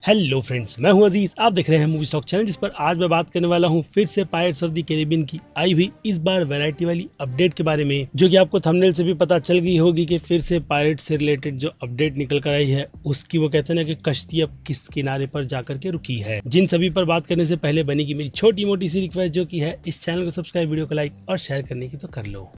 Hello friends, मैं हूं अजीज। आप देख रहे हैं मूवी स्टॉक चैनल, जिस पर आज मैं बात करने वाला हूं फिर से पायरेट्स ऑफ द कैरिबियन की आई हुई इस बार वैरायटी वाली अपडेट के बारे में, जो कि आपको थंबनेल से भी पता चल गई होगी कि फिर से पायरेट्स से रिलेटेड जो अपडेट निकल कर आई है उसकी वो कहते हैं ना कि कश्ती अब किस किनारे पर जाकर के रुकी है। जिन सभी पर बात करने से पहले बनेगी मेरी छोटी मोटी सी रिक्वेस्ट, जो की है इस चैनल को सब्सक्राइब, वीडियो को लाइक और शेयर करने की तो कर लो।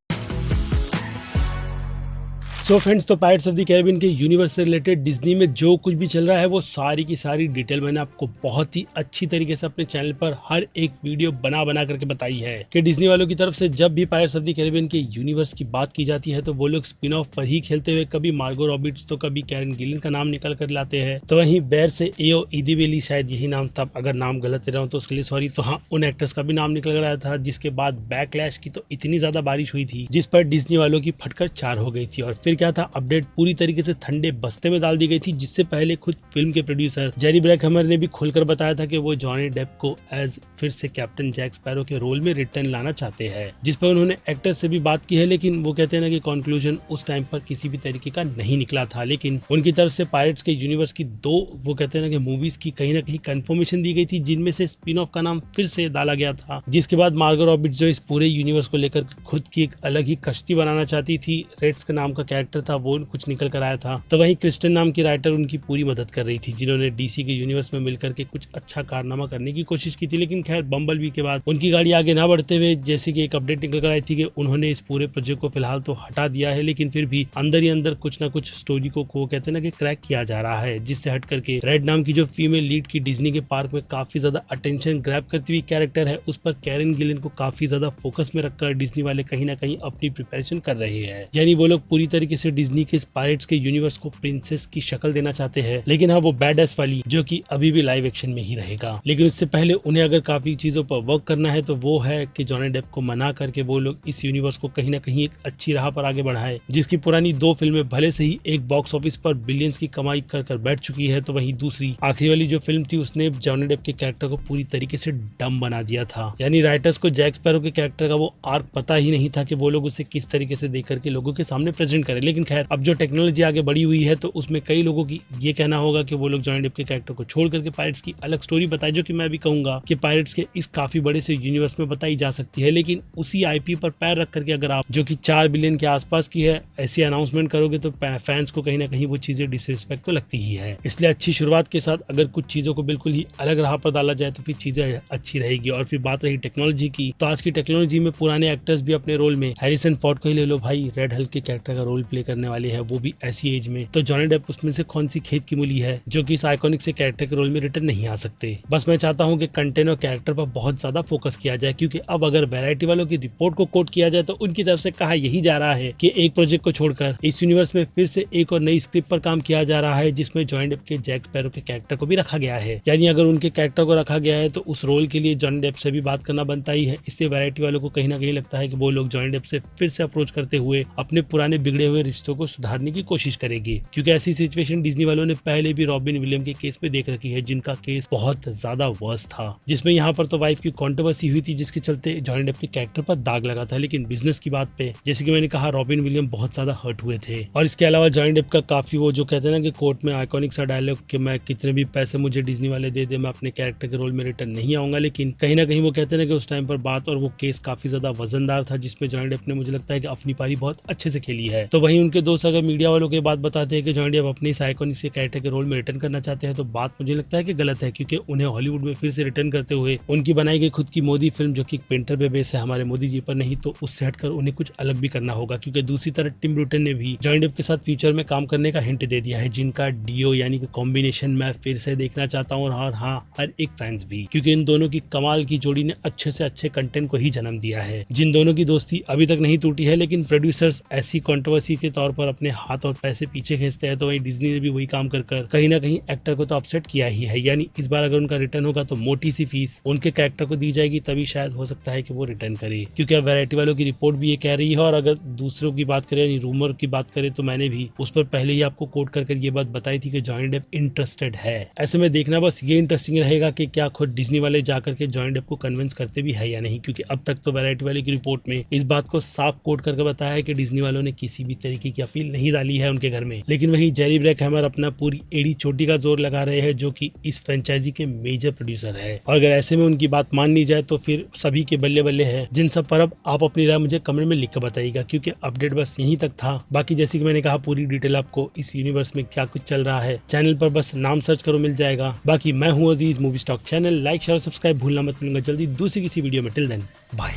सो फ्रेंड्स, तो पायरेट्स ऑफ द कैरिबियन के यूनिवर्स से रिलेटेड डिज्नी में जो कुछ भी चल रहा है वो सारी की सारी डिटेल मैंने आपको बहुत ही अच्छी तरीके से अपने चैनल पर हर एक वीडियो बना करके बताई है कि डिज्नी वालों की तरफ से जब भी पायरेट्स ऑफ द कैरिबियन के यूनिवर्स की बात की जाती है तो वो लोग स्पिन ऑफ पर ही खेलते हुए कभी मार्गो रॉबिट्स तो कभी कैरन गिलिन का नाम निकल कर लाते हैं। तो वहीं बेर से एओ इदीवेली, शायद यही नाम था, अगर नाम गलत रहा हूं तो उसके लिए सॉरी। तो हाँ, उन एक्टर्स का भी नाम निकल कर आया था, जिसके बाद बैकलैश की तो इतनी ज्यादा बारिश हुई थी जिस पर डिज्नी वालों की फटकर 4 हो गई थी। और फिर क्या था, अपडेट पूरी तरीके से ठंडे बस्ते में डाल दी गई थी, जिससे पहले खुद फिल्म के प्रोड्यूसर जेरी ब्रैकहैमर ने भी खुलकर बताया था कि वो जॉनी डेप को एज फिर से कैप्टन जैक स्पैरो के रोल में रिटर्न लाना चाहते हैं, जिस पर उन्होंने एक्टर्स से भी बात की है। लेकिन वो कहते हैं ना कि कंक्लूजन उस टाइम पर किसी भी तरीके का नहीं निकला था। लेकिन उनकी तरफ से पायरेट्स के यूनिवर्स की दो वो कहते हैं ना कि मूवीज की कहीं ना कहीं कंफर्मेशन दी गई थी, जिनमें से स्पिन ऑफ का नाम फिर से डाला गया था, जिसके बाद मार्गो रॉबिट्स जो इस पूरे यूनिवर्स को लेकर खुद की एक अलग ही कश्ती बनाना चाहती थी। रेड्स का नाम का कैरेक्टर था, वो कुछ निकल कर आया था। तो वहीं क्रिस्टन नाम की राइटर उनकी पूरी मदद कर रही थी, जिन्होंने डीसी के यूनिवर्स में मिलकर के कुछ अच्छा कारनामा करने की कोशिश की थी। लेकिन खैर, बम्बलबी के बाद उनकी गाड़ी आगे ना बढ़ते हुए जैसे कि एक अपडेट निकल कर आई थी कि उन्होंने इस पूरे प्रोजेक्ट को फिलहाल तो हटा दिया है, लेकिन फिर भी अंदर ही अंदर कुछ ना कुछ स्टोरी को कहते हैं ना कि क्रैक किया जा रहा है, जिससे हट करके रेड नाम की जो फीमेल लीड की डिज्नी के पार्क में काफी ज्यादा अटेंशन ग्रैब करती हुई कैरेक्टर है, उस पर कैरन गिलिन को काफी ज्यादा फोकस में रखकर डिज्नी वाले कहीं ना कहीं अपनी प्रिपरेशन कर रहे हैं। यानी वो लोग पूरी तरीके से डिज्नी के पायरेट्स के यूनिवर्स को प्रिंसेस की शक्ल देना चाहते हैं, लेकिन हाँ वो बैडएस वाली, जो कि अभी भी लाइव एक्शन में ही रहेगा। लेकिन उससे पहले उन्हें अगर काफी चीजों पर वर्क करना है तो वो है कि जॉनी डेप को मना करके वो लोग इस यूनिवर्स को कहीं ना कहीं एक अच्छी राह पर आगे बढ़ाए, जिसकी पुरानी 2 फिल्में भले से ही एक बॉक्स ऑफिस पर बिलियंस की कमाई कर बैठ चुकी है, तो वहीं दूसरी आखिरी वाली जो फिल्म थी उसने जॉनी डेप के कैरेक्टर को पूरी तरीके से डम बना दिया था। यानी राइटर्स को जैक स्पैरो के कैरेक्टर का वो आर्क पता ही नहीं था कि वो लोग उसे किस तरीके से देख करके लोगों के सामने प्रेजेंट करें। लेकिन खैर, अब जो टेक्नोलॉजी आगे बढ़ी हुई है तो उसमें कई लोगों की ये कहना होगा कि वो लोग जॉनी डेप के कैरेक्टर को छोड़ करके पायरेट्स की अलग स्टोरी बताए, जो कि मैं भी कहूंगा कि पायरेट्स के इस काफी बड़े से यूनिवर्स में बताई जा सकती है। लेकिन उसी आईपी पर पैर रख करके अगर आप, जो कि 4 बिलियन के आसपास की है, ऐसी अनाउंसमेंट करोगे तो फैंस को कहीं ना कहीं वो चीजें डिसरिस्पेक्ट तो लगती ही है। इसलिए अच्छी शुरुआत के साथ अगर कुछ चीजों को बिल्कुल ही अलग राह पर डाला जाए तो फिर चीजें अच्छी रहेगी। और फिर बात रही टेक्नोलॉजी की, तो आज की टेक्नोलॉजी में पुराने एक्टर्स भी अपने रोल में, हैरिसन फोर्ड को ही ले लो भाई, रेड हल्क के कैरेक्टर का रोल प्ले करने वाले हैं, वो भी ऐसी एज में। तो जॉनी डेप उसमें से कौन सी खेत की मूली है जो कि इस आइकॉनिक से कैरेक्टर के रोल में रिटर्न नहीं आ सकते। बस मैं चाहता हूं कि कंटेंट और कैरेक्टर पर बहुत ज्यादा फोकस किया जाए, क्योंकि अब अगर वैरायटी वालों की रिपोर्ट को कोट किया जाए तो उनकी तरफ से कहा यही जा रहा है कि एक प्रोजेक्ट को छोड़कर इस यूनिवर्स में फिर से एक और नई स्क्रिप्ट पर काम किया जा रहा है, जिसमें जॉनी डेप के जैक स्पैरो के कैरेक्टर को भी रखा गया है। यानी अगर उनके कैरेक्टर को रखा गया है तो उस रोल के लिए जॉनी डेप से भी बात करना बनता ही है। इसलिए वैरायटी वालों को कहीं ना कहीं लगता है कि वो लोग जॉनी डेप से फिर से अप्रोच करते हुए अपने पुराने बिगड़े हुए रिश्तों को सुधारने की कोशिश करेंगे, क्योंकि ऐसी सिचुएशन डिज्नी वालों ने पहले भी रॉबिन विलियम के केस में देख रखी है, जिनका केस बहुत ज्यादा वर्स्ट था, जिसमें यहाँ पर तो वाइफ की कंट्रोवर्सी हुई थी, जिसके चलते जॉनी डेप के कैरेक्टर पर दाग लगा था। लेकिन बिजनेस की बात पे, जैसे कि मैंने कहा, रॉबिन विलियम बहुत ज्यादा हर्ट हुए थे। और इसके अलावा जॉनी डेप का काफी वो जो कहते हैं ना कि कोर्ट में आइकॉनिक सा डायलॉग कि मैं कितने भी पैसे मुझे डिज्नी वाले दे दे, मैं अपने कैरेक्टर के रोल में रिटर्न नहीं आऊंगा। लेकिन कहीं ना कहीं वो कहते हैं ना कि उस टाइम पर बात और वो केस काफी ज्यादा वजनदार था, जिसमें जॉनी डेप ने, मुझे लगता है कि अपनी पारी बहुत अच्छे से खेली है। तो वहीं उनके दोस्त अगर मीडिया वालों के बात बताते हैं कि जॉनी डेप अपने इस आइकॉनिक से कैरेक्टर के रोल में रिटर्न करना चाहते हैं, तो बात मुझे लगता है कि गलत है, क्योंकि उन्हें हॉलीवुड में फिर से रिटर्न करते हुए उनकी बनाई गई खुद की मोदी फिल्म, जो कि पेंटर पे बेस है हमारे मोदी जी पर, नहीं तो उससे हटकर उन्हें कुछ अलग भी करना होगा। क्योंकि दूसरी तरफ टिम ब्रूटन ने भी जॉनी डेप के साथ फ्यूचर में काम करने का हिंट दे दिया है, जिनका डीओ यानी कि कॉम्बिनेशन मैं फिर से देखना चाहता हूँ। और हाँ, हर एक फैंस भी, क्योंकि इन दोनों की कमाल की जोड़ी ने अच्छे से अच्छे कंटेंट को ही जन्म दिया है। जिन दोनों की दोस्ती अभी तक नहीं टूटी है, लेकिन प्रोड्यूसर्स ऐसी कंट्रोवर्सी के तौर पर अपने हाथ और पैसे पीछे खींचते हैं, तो वहीं डिज्नी ने भी वही काम कर कहीं ना कहीं एक्टर को तो अपसेट किया ही है। यानी इस बार अगर उनका रिटर्न होगा तो मोटी सी फीस उनके कैरेक्टर को दी जाएगी, तभी शायद हो सकता है कि वो रिटर्न करे, क्योंकि अब वैरायटी वालों की रिपोर्ट भी ये कह रही है। और अगर दूसरों की बात करें, रूमर की बात करें, तो मैंने भी उस पर पहले ही आपको कोट कर ये बात बताई थी कि जॉनी डेप इंटरेस्टेड है। ऐसे में देखना बस ये इंटरेस्टिंग रहेगा कि क्या खुद डिज्नी वाले जाकर के जॉनी डेप को कन्विंस करते भी है या नहीं, क्योंकि अब तक तो वैरायटी वाले की रिपोर्ट में इस बात को साफ कोट करके बताया है कि डिज्नी वालों ने किसी भी तरीके की अपील नहीं डाली है उनके घर में। लेकिन वहीं जेरी ब्रैकहैमर अपना पूरी एड़ी चोटी का जोर लगा रहे हैं, जो कि इस फ्रेंचाइजी के मेजर प्रोड्यूसर है। और अगर ऐसे में उनकी बात माननी जाए तो फिर सभी के बल्ले बल्ले है। जिन सब पर अब आप अपनी राय मुझे कमेंट में लिख कर बताइएगा, क्योंकि अपडेट बस यहीं तक था। बाकी जैसे कि मैंने कहा, पूरी डिटेल आपको इस यूनिवर्स में क्या कुछ चल रहा है चैनल पर बस नाम सर्च करो, मिल जाएगा। बाकी मैं हूँ Aziz, movie stock channel. Like share subscribe भूलना मत। मिलूंगा जल्दी दूसरी किसी वीडियो में। Till then bye.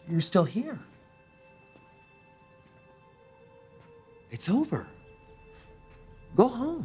You're still here. It's over. Go home.